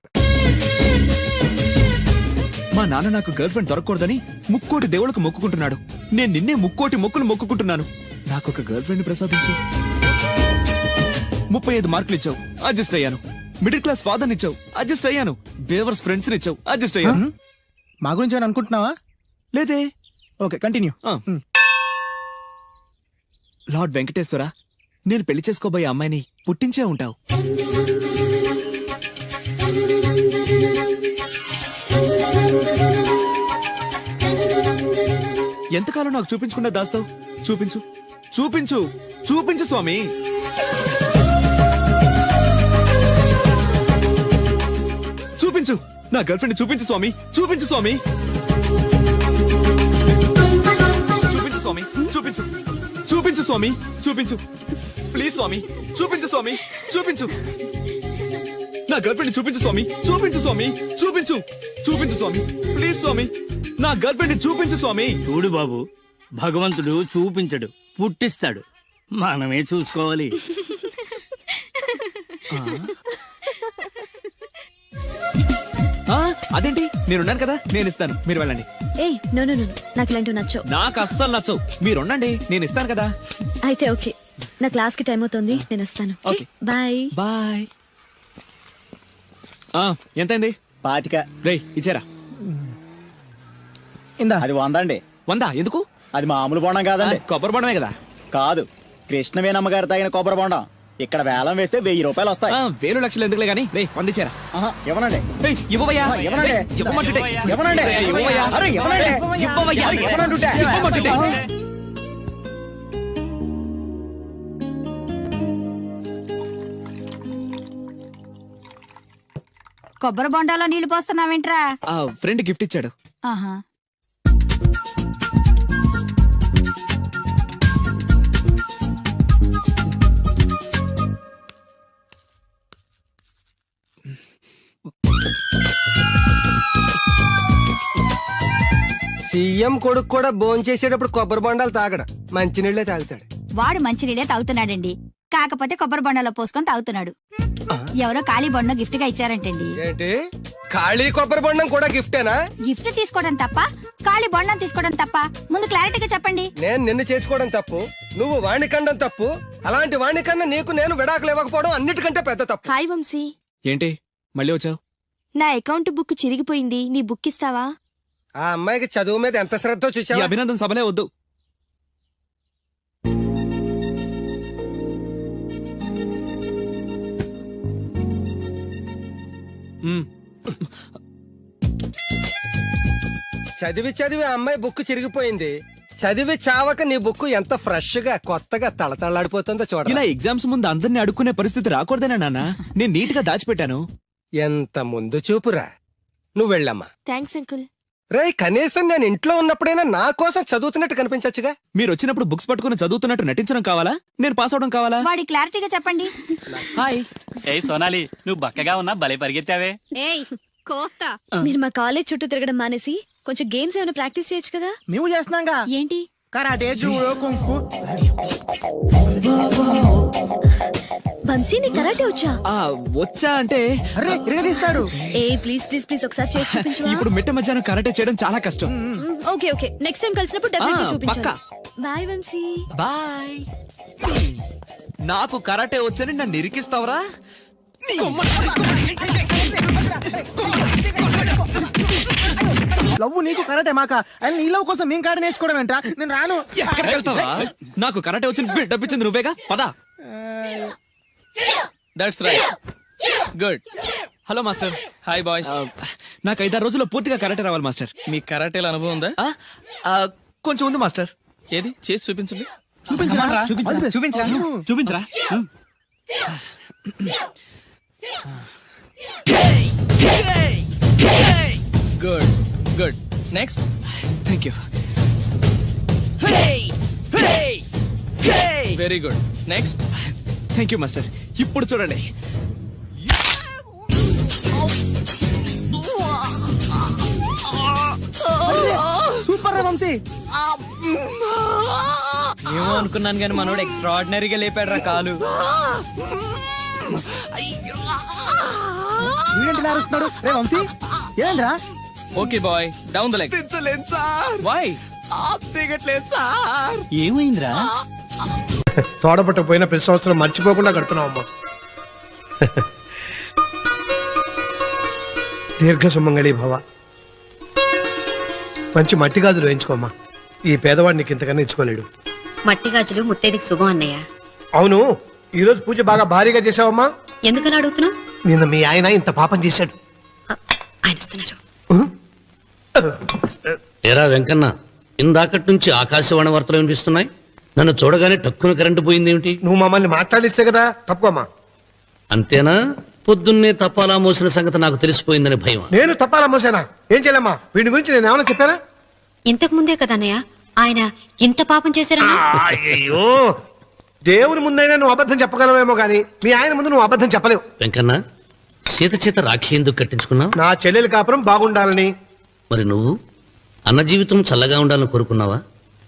మా నాన్న నాకు గర్ల్ ఫ్రెండ్ దొరకకూడదని ముక్కోటి దేవుళ్ళకు మొక్కుకుంటున్నాడు. నేను నిన్నే ముక్కోటి మొక్కులు మొక్కుకుంటున్నాను. నాకొక గర్ల్ ఫ్రెండ్ ప్రసాదించు. 35 మార్కులు ఇచ్చావు, అడ్జస్ట్ అయ్యాను. మిడిల్ క్లాస్ ఫాదర్ ఇచ్చావు, అడ్జస్ట్ అయ్యాను. బేవర్స్ ఫ్రెండ్స్ ఇచ్చావు, అడ్జస్ట్ అయ్యాను. మా గురించి ఏమైనా అనుకుంటున్నావా? లేదే. Okay, continue. లార్డ్ వెంకటేశ్వర, నేను పెళ్లి చేసుకోబోయే అమ్మాయిని పుట్టించే ఉంటావు. ఎంతకాలం నాకు చూపించకుండా దాస్తావు? చూపించు, చూపించు, చూపించు స్వామి. చూపించు, నా గర్ల్ ఫ్రెండ్ చూపించు స్వామి, చూపించు స్వామి. చూపించు స్వామి, చూపించు, చూపించు స్వామి, చూపించు. ప్లీజ్ స్వామి, చూపించు స్వామి, చూపించు. నా గర్ల్ ఫ్రెండ్ చూపించు స్వామి, చూపించు స్వామి, చూపించు. చూపించు స్వామి, ప్లీజ్ స్వామి, నా గర్ల్ ఫ్రెండ్ చూపించు స్వామి. చూడు బాబు, భగవంతుడు చూపించడు, పుట్టిస్తాడు. మనమే చూసుకోవాలి. అదేంటి, నేనున్నాను కదా, నేను ఇస్తాను, మీరు వెళ్ళండి. ఏ నో నో నో, నాకు ఇలాంటివి నచ్చవు. నాకు అస్సలు నచ్చవు. మీరుండండి, నేను ఇస్తాను కదా. అయితే ఓకే, నా క్లాస్ కి టైం అవుతుంది, నేను వస్తాను. ఓకే. బాయ్. బాయ్. ఎంతైంది? 25. రేయ్, ఇచ్చారా? ఇందా. అది 100 అండి. 100 ఎందుకు? అది మామూలు బొండం కాదండి. కొబ్బరి బొండమే కదా. కాదు, కృష్ణవేణమ్మ గారు తాగిన కొబ్బరి బొండం. ఇక్కడ వేలం వేస్తే 1000 రూపాయలు వస్తాయి. 1000 లక్షలు ఎందుకులే గానీ, రే 100 ఇచ్చారా? ఇవ్వనండి. ఇవ్వవయ్యా. ఇవ్వనండి. రేయ్, ఇవ్వమంటుంటే. ఇవ్వనండి. ఇవ్వవయ్యా. అరే, ఇవ్వనండి. ఇవ్వవయ్యా. ఇవ్వనంటుంటే. ఇవ్వమంటుంటే. కొబ్బరి బొండాలో నీళ్లు పోస్తున్నావేంట్రా? ఫ్రెండ్ గిఫ్ట్ ఇచ్చాడు. ఆహా. సీఎం కొడుకు కూడా భోంచేసేటప్పుడు కొబ్బరి బొండాలు తాగడు, మంచినీళ్ళే తాగుతాడు. వాడు మంచినీళ్ళే తాగుతున్నాడండి, కాకపోతే కొబ్బరి బొండలో పోసుకొని తాగుతున్నాడు. ఎవరో ఖాళీ బొండ గిఫ్ట్ గా ఇచ్చారంటండి. ఏంటి, ఖాళీ కొబ్బరి బొండం కూడా గిఫ్టేనా? గిఫ్ట్ తీసుకోవడం తప్ప, ఖాళీ బొండం తీసుకోవడం తప్ప? ముందు క్లారిటీగా చెప్పండి. నేను నిన్ను చేసుకోవడం తప్పు, నువ్వు వాణ్ణి కండం తప్పు. అలాంటి వాణ్ణి కన్నా నీకు నేను విడాకులు ఇవ్వకపోవడం అన్నిటికంటే పెద్ద తప్పు. హాయ్ వంశీ, ఏంటి మళ్ళీ వచ్చావు? నా అకౌంట్ బుక్ చిరిగిపోయింది, నీ బుక్ ఇస్తావా? ఆ అమ్మాయికి చదువు మీద ఎంత శ్రద్ధ ఈ చూసావా? అభినందన సభలే వద్దు. చదివి చదివి ఆ అమ్మాయి బుక్ చిరిగిపోయింది. చదివి చావక నీ బుక్ ఎంత ఫ్రెష్ గా కొత్తగా తళతళలాడిపోతుందో చూడ. ఇలా ఎగ్జామ్స్ ముందు అందరినీ అడుక్కునే పరిస్థితి రాకూడదేనా నాన్న? నేను నీట్ గా దాచిపెట్టాను. ఎంత ముందు చూపురా. నువ్వు వెళ్ళమ్మా. Thanks uncle. రేయ్, కనీసం నేను ఇంట్లో ఉన్నప్పుడైనా నా కోసం చదువుతున్నట్టు కనిపించచ్చుగా. మీరు వచ్చినప్పుడు బుక్స్ పట్టుకుని చదువుతున్నట్టు నటించడం కావాలా, నేను పాస్ అవడం కావాలా? వాడి క్లారిటీగా చెప్పండి. హాయ్. ఏయ్ సోనాలి, నువ్వు బక్కగా ఉన్నా భలే పరిగెత్తావే. ఏయ్ కోస్తా. మీరు మా కాలేజ్ చుట్టూ తిరగడం మానేసి కొంచెం గేమ్స్ ఏమైనా ప్రాక్టీస్ చేయొచ్చు కదా. మేము చేస్తున్నాంగా. ఏంటి? Karate, judo, కుంకు. వంశీ, నీ కరాటే వచ్చా? వచ్చా అంటే అరే ఇరగదీస్తాడు. ఏ ప్లీజ్ ప్లీజ్ ప్లీజ్ ఒకసారి చేసి చూపించు. ఇప్పుడు మిట్ట మధ్యాహ్నం కరాటే చేయడం చాలా కష్టం. ఓకే ఓకే, నెక్స్ట్ టైం కలిసినప్పుడు డెఫినెట్గా చూపించు. పక్కా. బాయ్ వంశీ. బాయ్. నాకు కరాటే వచ్చని నన్ను ఇరికిస్తావరా? లవ్ నీకు కరాటే మాక, అండ్ నీ లవ్ కోసం మేము కరాటే నేర్చుకోవడం ఏంట్రా? నేను రాను. ఎక్కడికి వెళ్తావా? నాకు కరాటే వచ్చి బిల్డప్ ఇచ్చింది నువ్వేగా, పదా. That's right, good. Hello master. Hi boys. నాకు 5-6 రోజుల్లో పూర్తిగా కరాటే రావాలి మాస్టర్. మీ కరాటేల అనుభవం ఉందా? కొంచెం ఉంది మాస్టర్. ఏది చేసి చూపించండి. చూపించరా. Good good. Next. Thank you. Very good. Next. Thank you master. ఇప్పుడు చూడండి. సూపర్ రా వంశీ. ఏమో అనుకున్నాను కానీ మనోడు ఎక్స్ట్రా ఆర్డినరీగా లేపాడు రా కాలు. వీడేంటి ఇలా అరుస్తున్నాడు? రే వంశీ, ఏంద్రా? Okay boy, down the leg. తెచ్చలేదు సార్. వై? దిగట్లేదు సార్. ఏమైందిరా? తోడపట్ట పోయిన ప్రతి సంవత్సరం మర్చిపోకుండా కడుతున్నావు అమ్మా. దీర్ఘ సుమంగళి భవ. మంచి మట్టి గాజులు వేయించుకోమ్మా. ఈ పేదవాడిని నీకు ఇంతకన్నా ఇచ్చుకోలేడు. మట్టి గాజులు ముత్తైదికి శుభం అన్నయ్య. అవును, ఈ రోజు పూజ బాగా భారీగా చేసావమ్మా. ఎందుకలా అడుగుతున్నావు? నిన్న మీ ఆయన ఇంత పాపం చేశాడు. ఆయన వస్తున్నారు. ఏరా వెంకన్న, ఇందాకటి నుంచి ఆకాశవాణి వార్తలు వినిపిస్తున్నాయి. నన్ను చూడగానే టక్కున కరెంటు పోయిందేమిటి? నువ్వు మమ్మల్ని మాట్లాడిస్తే కదా తప్పుకోమ్మా. అంతేనా? పొద్దున్నే తపాలా మోసిన సంగతి నాకు తెలిసిపోయిందని భయం. నేను తప్పాలా మోసానా? ఏం చేయలేమ్మా, వీడి గురించి నేను ఏమైనా చెప్పానా? ఇంతకు ముందే కదా అన్నయ్య ఆయన ఇంత పాపం చేశారన్నా. అయ్యో, దేవుని ముందైనా నువ్వు అబద్ధం చెప్పగలవేమో గానీ మీ ఆయన ముందు నువ్వు అబద్ధం చెప్పలేవు. వెంకన్న, సీత చేత రాఖీ ఎందుకు కట్టించుకున్నావు? నా చెల్లెలి కాపురం బాగుండాలని. మరి నువ్వు అన్న జీవితం చల్లగా ఉండాలని కోరుకున్నావా?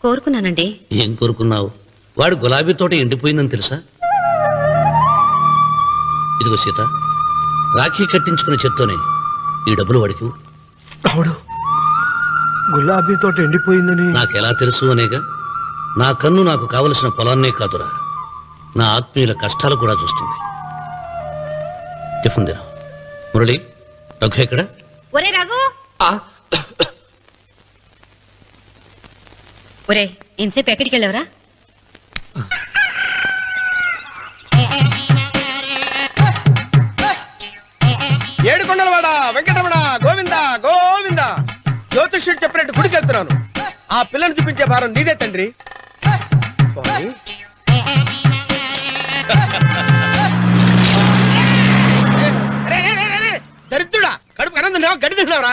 కోరుకున్నానండి. ఏం కోరుకున్నావు? వాడు గులాబీ తోట ఎండిపోయిందని తెలుసా? ఇదిగో సీత, రాఖీ కట్టించుకున్న చేత్తోనే ఈ డబ్బులు వాడికి. రావుడు, గులాబీ తోట ఎండిపోయిందని నాకెలా తెలుసు అనేగా. నా కన్ను నాకు కావలసిన పొలాన్నే కాదురా, నా ఆత్మీయుల కష్టాలు కూడా చూస్తుంది. టిఫిన్ తిన. మురళి, రఘు ఎక్కడ? ఒరే రఘు, ఒరే ఇంతసేపు ఎక్కడికి వెళ్ళవరా? ఏడుకొండలవాడ వెంకటరమణ గోవింద గోవింద. జ్యోతిష్యుడు చెప్పినట్టు గుడికి వెళ్తున్నాను. ఆ పిల్లని చూపించే భారం నీదే తండ్రి. స్వామి. దరిద్రుడా, కడుపు కనందు గడి తిన్నావురా.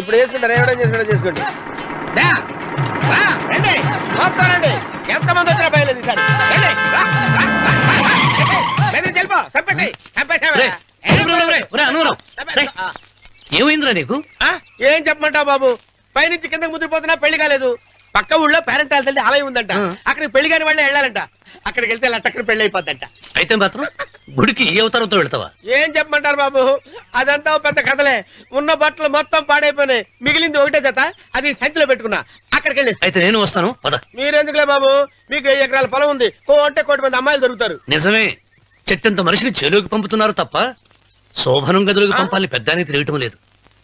ఇప్పుడు చేసుకుంటారు ఎవడో చేసుకోండి దా, రా, రండి మొత్తం రండి ఎంతమంది వచ్చినా బయలేదు ఈసారి రండి, రా, రా, రా, రా, రా. బెదిరించి వెళ్ళిపో, చంపేసేయ్, చంపేసేయ్. ఏమైందిరా నీకు? ఏం చెప్పమంటావు బాబు, పైనుంచి కిందకి ముద్రపోతున్నా పెళ్లి కాలేదు. పక్క ఊళ్ళో పేరెంట్ తల్లి ఆలయం ఉందంట, అక్కడికి పెళ్లి కాని వాళ్ళే వెళ్ళాలంట. అక్కడికి వెళ్తే లట్టక్కన పెళ్లి అయిపోద్దంట. అయితే మాత్రం గుడికి ఏ అవతారంతో వెళ్తావా? ఏం చెప్పమంటారు బాబు, అదంతా ఓ పెద్ద కథలే. ఉన్న బట్టలు మొత్తం పాడైపోయినాయి, మిగిలింది ఒకటే జత, అది సంచిలో పెట్టుకున్నా. అక్కడికి వెళ్ళి అయితే నేను వస్తాను పద. మీరెందుకులే బాబు, మీకు 1 ఎకరాల పొలం ఉంది, కోటి మంది అమ్మాయిలు దొరుకుతారు. నిజమే, చెట్టంత మనిషిని చెరువుకి పంపుతున్నారు తప్ప శోభనం గదులకు పంపాలని పెద్దానికి తెలియటం లేదు.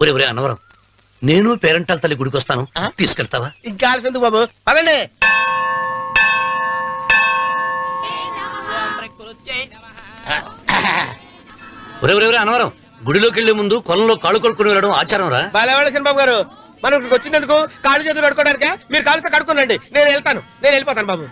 ఒరే ఒరే అన్నవరం, నేను పేరెంటాల తల్లి గుడికి వస్తాను, తీసుకెళ్తావా? ఇంకా ఆలస్యం బాబు, పదండి. ఒరే ఒరే ఒరే అన్నవరం, గుడిలోకి వెళ్లే ముందు కొలంలో కాళ్ళు కొడుకుని వెళ్ళడం ఆచారం రా. బాలవాళ్ళ బాబు గారు, మనం ఇక్కడికి వచ్చినందుకు కాళ్ళు చేతులు కడుక్కోవడానికే. మీరు కాళ్ళతో కడుక్కోనండి, నేను వెళ్తాను, నేను వెళ్ళిపోతాను బాబు.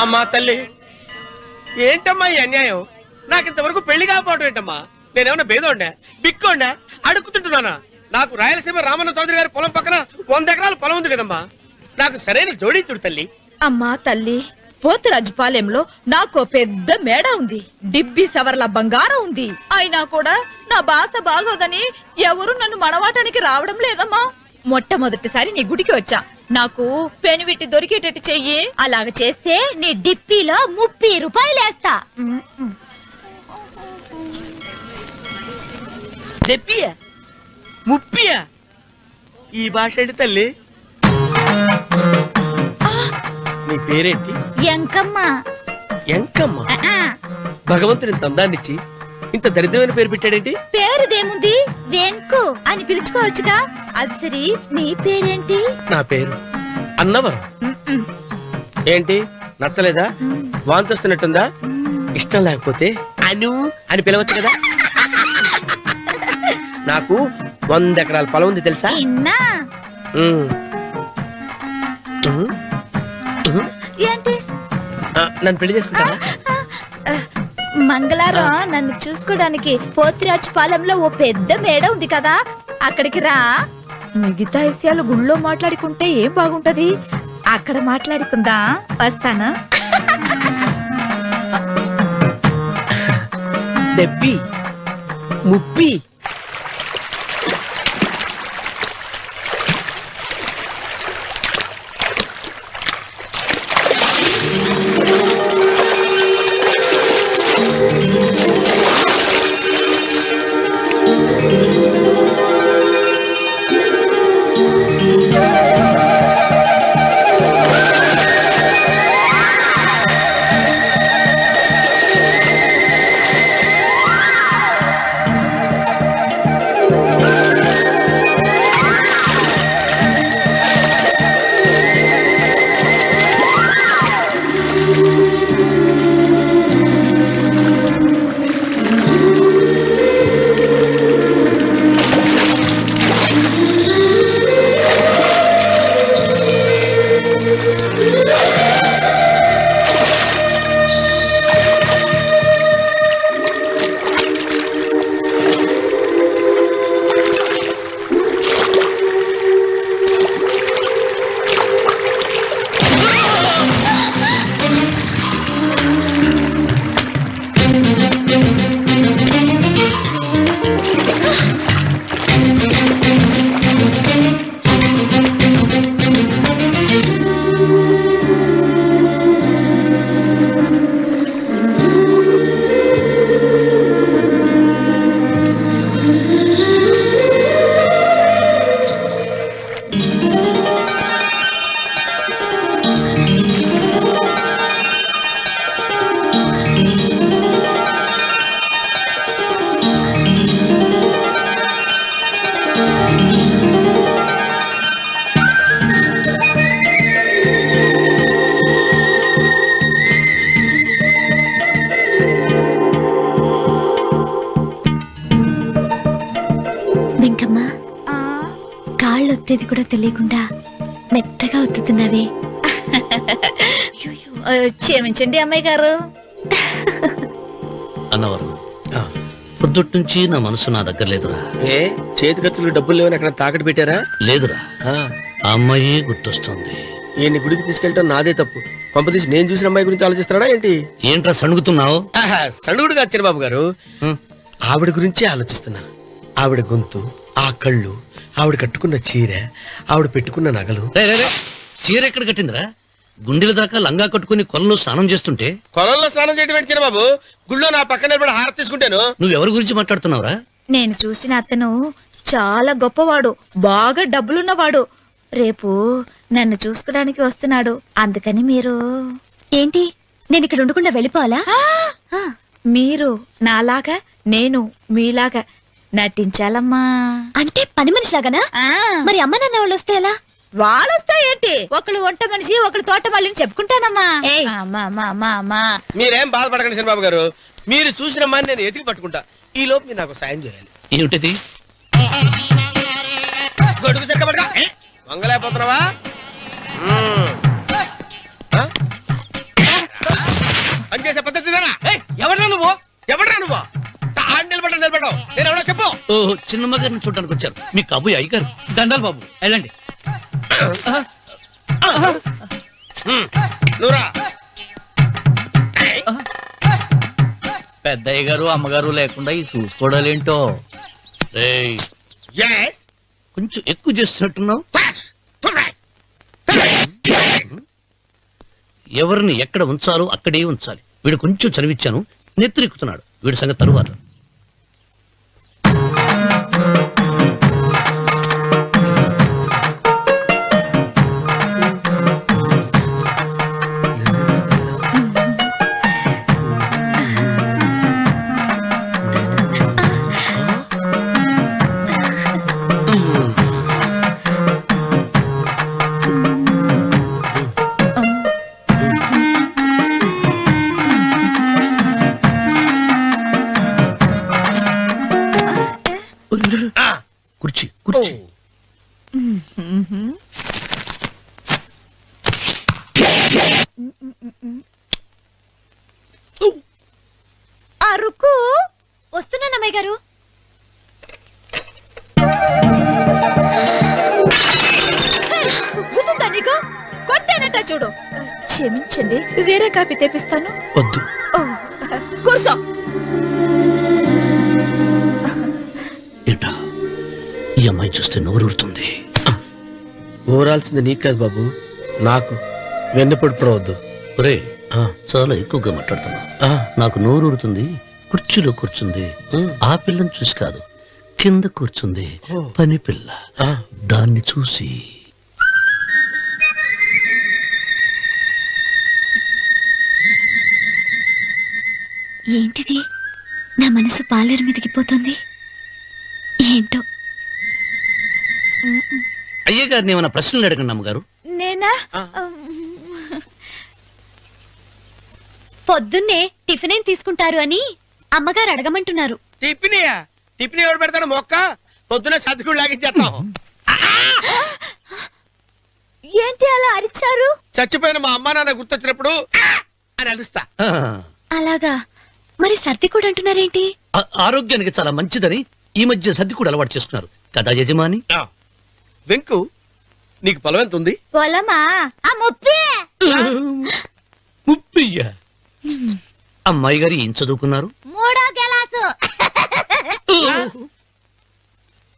అమ్మా తల్లి, ఏంటమ్మా ఈ అన్యాయం? నాకు ఇంతవరకు పెళ్లి కాకపోవడం ఏంటమ్మా? నేనేమన్నా బేదోండా, బిక్కోండా, అడుగుతుంటున్నానా? నాకు రాయలసీమ రామన్న చౌదరి గారి పొలం పక్కన 100 ఎకరాల పొలం ఉంది కదమ్మా. నాకు సరైన జోడించుడు తల్లి. అమ్మా తల్లి, పోతురాజుపాలెంలో నాకు పెద్ద మేడ ఉంది, డిబ్బి సవర్ల బంగారం ఉంది. అయినా కూడా నా భాష బాగోదని ఎవరు నన్ను మనవాటానికి రావడం లేదమ్మా. మొట్టమొదటిసారి నీ గుడికి వచ్చా, నాకు పెనువిట్టి దొరికేటట్టు చెయ్యి. అలాగ చేస్తే నీ డిప్పిలో 30 రూపాయలు వేస్తా. చెప్పియా 30? ఈ భాష ఏంటి తల్లి? నీ పేరేంటి? ఎంకమ్మ. ఎంకమ్మ? భగవంతుని తందాన్నిచ్చి ఇంత దరిద్రమైన పేరు పెట్టాడేంటి? పేరుదేముంది, వెంకు అని పిలుచుకోవచ్చుగా. అది సరి, నీ పేరేంటి? నా పేరు అన్నవరం. ఏంటి నచ్చలేదా? వాంతొస్తున్నట్టుందా? ఇష్టం లేకపోతే అను అని పిలవచ్చు కదా. నాకు 100 ఎకరాల పొలం ఉంది తెలుసా? ఏంటి? నన్ను పెళ్లి చేసుకుంటావా? మంగళవారం నన్ను చూసుకోవడానికి పోతిరాజుపాలెంలో ఓ పెద్ద మేడ ఉంది కదా, అక్కడికి రా. మిగతా విషయాలు గుళ్ళో మాట్లాడుకుంటే ఏం బాగుంటది, అక్కడ మాట్లాడుకుందా. వస్తానా? డెబ్బి 30. వెంకమ్మ కాళ్ళు ఒత్తేది కూడా తెలియకుండా మెత్తగా ఒత్తుతున్నావే. క్షమించండి అమ్మాయి గారు. అన్నవరం పొద్దుటి నుంచి నా మనసు నా దగ్గర లేదురా. ఏ చేతి ఖర్చులు డబ్బులు లేవని అక్కడ తాకట్టు పెట్టారా? లేదురా, ఆ అమ్మాయి గుర్తొస్తుంది. ఈయన్ని గుడికి తీసుకెళ్ళటం నాదే తప్పు. పంపదీసి నేను చూసిన అమ్మాయి గురించి ఆలోచిస్తున్నాడా ఏంటి? ఏంట్రా సణుగుతున్నావు? సణుగుడు కాదు చిరబాబు గారు, ఆవిడ గురించి ఆలోచిస్తున్నా. ఆవిడ గొంతు, ఆ కళ్ళు, ఆవిడ కట్టుకున్న చీర, ఆవిడ పెట్టుకున్న నగలు. చీర ఎక్కడ కట్టిందిరా? గుండెల దాకా లంగా కట్టుకుని కొలంలో స్నానం చేస్తుంటే. కొలంలో స్నానం చేయడం ఏంటి చిరబాబు? గుళ్ళో నా పక్కన నిలబడి హారతి తీసుకుంటాను. నువ్వెవరి గురించి మాట్లాడుతున్నావురా? నేను చూసిన అతను చాలా గొప్పవాడు, బాగా డబ్బులున్నవాడు. రేపు నన్ను చూసుకోడానికి వస్తున్నాడు. అందుకని మీరు ఏంటి, నేను ఇక్కడ ఉండకుండా వెళ్ళిపోవాలా? మీరు నాలాగా, నేను మీలాగా నటించాలమ్మా. అంటే పని మనిషిలాగానా? మరి అమ్మ నాన్న వాళ్ళు వస్తే ఎలా? వాళ్ళొస్తా ఏంటి, ఒకళ్ళు వంట మనిషి ఒకళ్ళు తోట వాళ్ళని చెప్పుకుంటానమ్మా. మీరేం బాధపడకండి చంద్రబాబు గారు, మీరు చూసిన అమ్మాయిని నేను ఎతికి పట్టుకుంటా. ఈ లోపు మీరు నాకు సాయం చేయాలి. ఏమిటది? గొడుగు చెక్క పట్టుకో. వంగలేకపోతున్నావా? పనిచేసే పద్ధతి ఎవడరా నువ్వు? ఎవడరా నువ్వు? నిలబడ్డావు నేను ఎవడో చెప్పు. ఓ చిన్నమ్మ గారిని చూడడానికి వచ్చారు. మీ కబుయ్య అయ్యగారు. దండాలు బాబు, వెళ్ళండి. నువ్వురా. పెద్దయ్య గారు అమ్మగారు లేకుండా ఈ చూసుకోవడాలేంటో. కొంచెం ఎక్కువ చేస్తున్నట్టున్నావు. ఎవరిని ఎక్కడ ఉంచాలో అక్కడే ఉంచాలి. వీడు కొంచెం చదివిచ్చాను, నెత్తిరెక్కుతున్నాడు. వీడి సంగతి తరువాత. కుర్చీ కుర్చీ. అరుకు వస్తున్నాను అమ్మాయి గారు. గుద్దుతా నీకు? కొట్టానట చూడు. క్షమించండి, వేరే కాపీ తెప్పిస్తాను. వద్దు. కూర్చో. ఏంటా ఈ అమ్మాయి చూస్తే నోరూరుతుంది. ఊరాల్సింది నీకు కాదు బాబు, నాకు. వెన్నపడి పడవద్దు. ఒరే, చాలా ఎక్కువగా మాట్లాడుతున్నా. నాకు నోరూరుతుంది. కుర్చీలో కూర్చుంది. ఆ పిల్లని చూసి కాదు, కింద కూర్చుంది పని పిల్ల. దాన్ని చూసి. ఏంటిది, నా మనసు పాలేరు మీదకి పోతుంది. ఏంటో. అయ్యగారిని ఏమైనా ప్రశ్నలు అడగండి అమ్మగారు. నేనా? పొద్దున్నే టిఫిన్ ఏం తీసుకుంటారు అని అమ్మగారు అడగమంటున్నారు. టిఫినియా? టిఫిన్ ఎవడు పెడతాడు మొక్క? పొద్దున సతికుడు లాగించేస్తాం. ఏంటి అలా అరిచారు? చచ్చిపోయిన మా అమ్మా నాన్న గుర్తొచ్చినప్పుడు అని అలుస్తా. అలాగా? మరి సర్ది కూడా అంటున్నారేంటి? ఆరోగ్యానికి చాలా మంచిదని ఈ మధ్య సర్ది కూడా అలవాటు చేసుకున్నారు కదా యజమాని. వెంకు, నీకు పొలం ఎంత ఉంది? పొలమా? ముప్పయ్య. అమ్మాయి గారు ఏం చదువుకున్నారు? 3వ క్లాసు,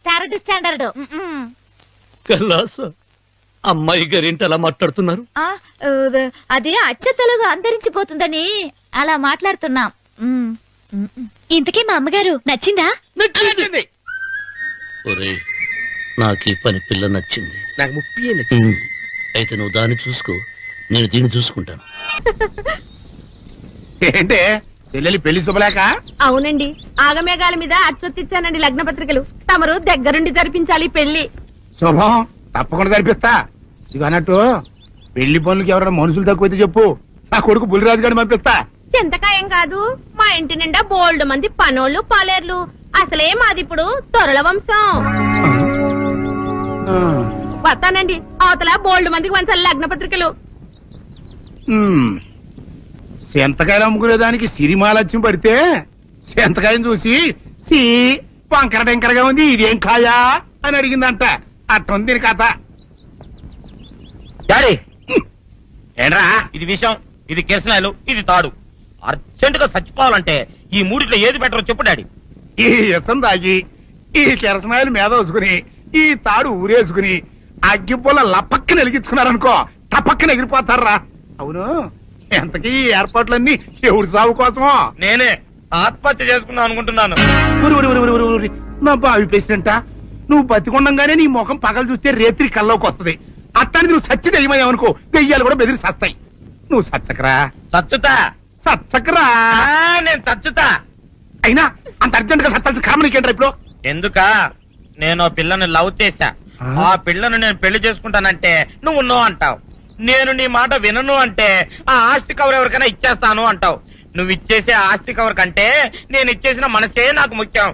3rd స్టాండర్డ్. కలాస. అమ్మాయి గారు ఏంటి అలా మాట్లాడుతున్నారు? అది అచ్చ తెలుగు అంతరించిపోతుందని అలా మాట్లాడుతున్నాం. ఇంతకీ మా అమ్మగారు నచ్చిందా? ఒరే, నాకు ఈ పని పిల్ల నచ్చింది. నాకు 30 నచ్చింది. అయితే నువ్వు దాన్ని చూసుకో, నేను దీన్ని చూసుకుంటాను. ఏంటే చెల్లెలి పెళ్లి శుభలేక? అవునండి, ఆగమేఘాల మీద అచ్చొత్తిచ్చానండి లగ్న పత్రికలు. తమరు దగ్గరుండి జరిపించాలి పెళ్లి. శుభం, తప్పకుండా జరిపిస్తా. ఇది అన్నట్టు పెళ్లి పనులకి ఎవరైనా మనుషులు తక్కువైతే చెప్పు, నా కొడుకు బుల్లిరాజు గారిని పంపిస్తా. చింతకాయం కాదు, మా ఇంటి నిండా బోల్డ్ మంది పనోళ్ళు పాలేర్లు. అసలే మాది ఇప్పుడు తొరల వంశం వస్తానండి అవతల బోల్డ్ మందికి వంచాలి లగ్న పత్రికలు సెంతకాయలు అమ్ముకునే దానికి సిరిమాలత్యం పడితే సెంతకాయని చూసి సి వంకర టెంకరగా ఉంది ఇదేం కాయా అని అడిగిందంట అట్టుంది దీని కథ డాడీ ఏంట్రా ఇది విషయం ఇది కిరసనాయలు ఇది తాడు అర్జెంట్ గా చచ్చిపోవాలంటే ఈ మూడిట్లో ఏది బెటర్ చెప్పు డాడీ ఈ ఇసం దాగి ఈ కిరసనాయలు మీద వేసుకుని ఈ తాడు ఊరేసుకుని అగ్గిపుల్ల లపక్కన వెలిగించుకున్నారనుకో టపక్కన ఎగిరిపోతారా అవును ఎంతకీ ఈ ఏర్పాట్లన్నీ ఎవరి సాగు కోసమో నేనే ఆత్మహత్య చేసుకుందాం అనుకుంటున్నాను ఉరి, ఉరి, ఉరి, ఉరి, ఉరి, ఉరి. నా బావి పేసినంట నువ్వు బతికొండంగానే నీ ముఖం పగలు చూస్తే రేత్రి కల్లోకి వస్తుంది అట్టానికి నువ్వు సచ్చి దెయ్యమయ్యావనుకో దెయ్యాలు కూడా బెదిరి సస్తాయి నువ్వు సచ్చకరా చచ్చుతా సచ్చకరా నేను చచ్చుతా అయినా అంత అర్జెంట్ గా సత్తాల్సిన కర్మ నీకేంట్రా ఇప్పుడు ఎందుక నేను ఓ పిల్లను లవ్ చేశా ఆ పిల్లను నేను పెళ్లి చేసుకుంటానంటే నువ్వు నో అంటావు నేను నీ మాట వినను అంటే ఆ ఆస్తి కవర్ ఎవరికైనా ఇచ్చేస్తాను అంటావు నువ్వు ఇచ్చేసే ఆస్తి కవర్ కంటే నేను ఇచ్చేసిన మనసే నాకు ముఖ్యం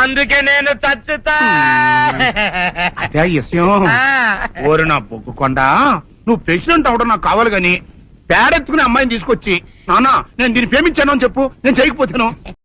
అందుకే నేను చచ్చుతా అదే విషయం ఓరు నా బొగ్గుకొండ నువ్వు ప్రెసిడెంట్ అవడం నాకు కావాలి గాని పేడెత్తుకునే అమ్మాయిని తీసుకొచ్చి నాన్న నేను దీన్ని ప్రేమించాను అని చెప్పు నేను చేయకపోతాను